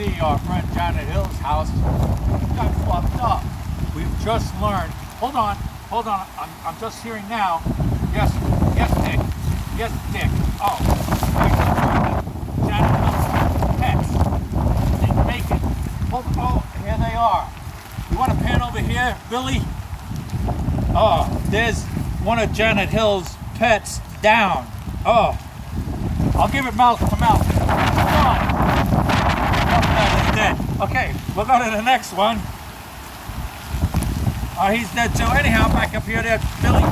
see our friend Janet Hill's house got fucked up. We've just learned. Hold on. I'm just hearing now. Yes, Dick. Yes, Dick. Oh, Janet Hill's pets. They make it. Oh, here they are. You want to pan over here, Billy? Oh, there's one of Janet Hill's pets down. Oh, I'll give it mouth to mouth. Come on. Oh, dead. Okay, we'll go to the next one. Oh, he's dead too. Anyhow, back up here there, Billy.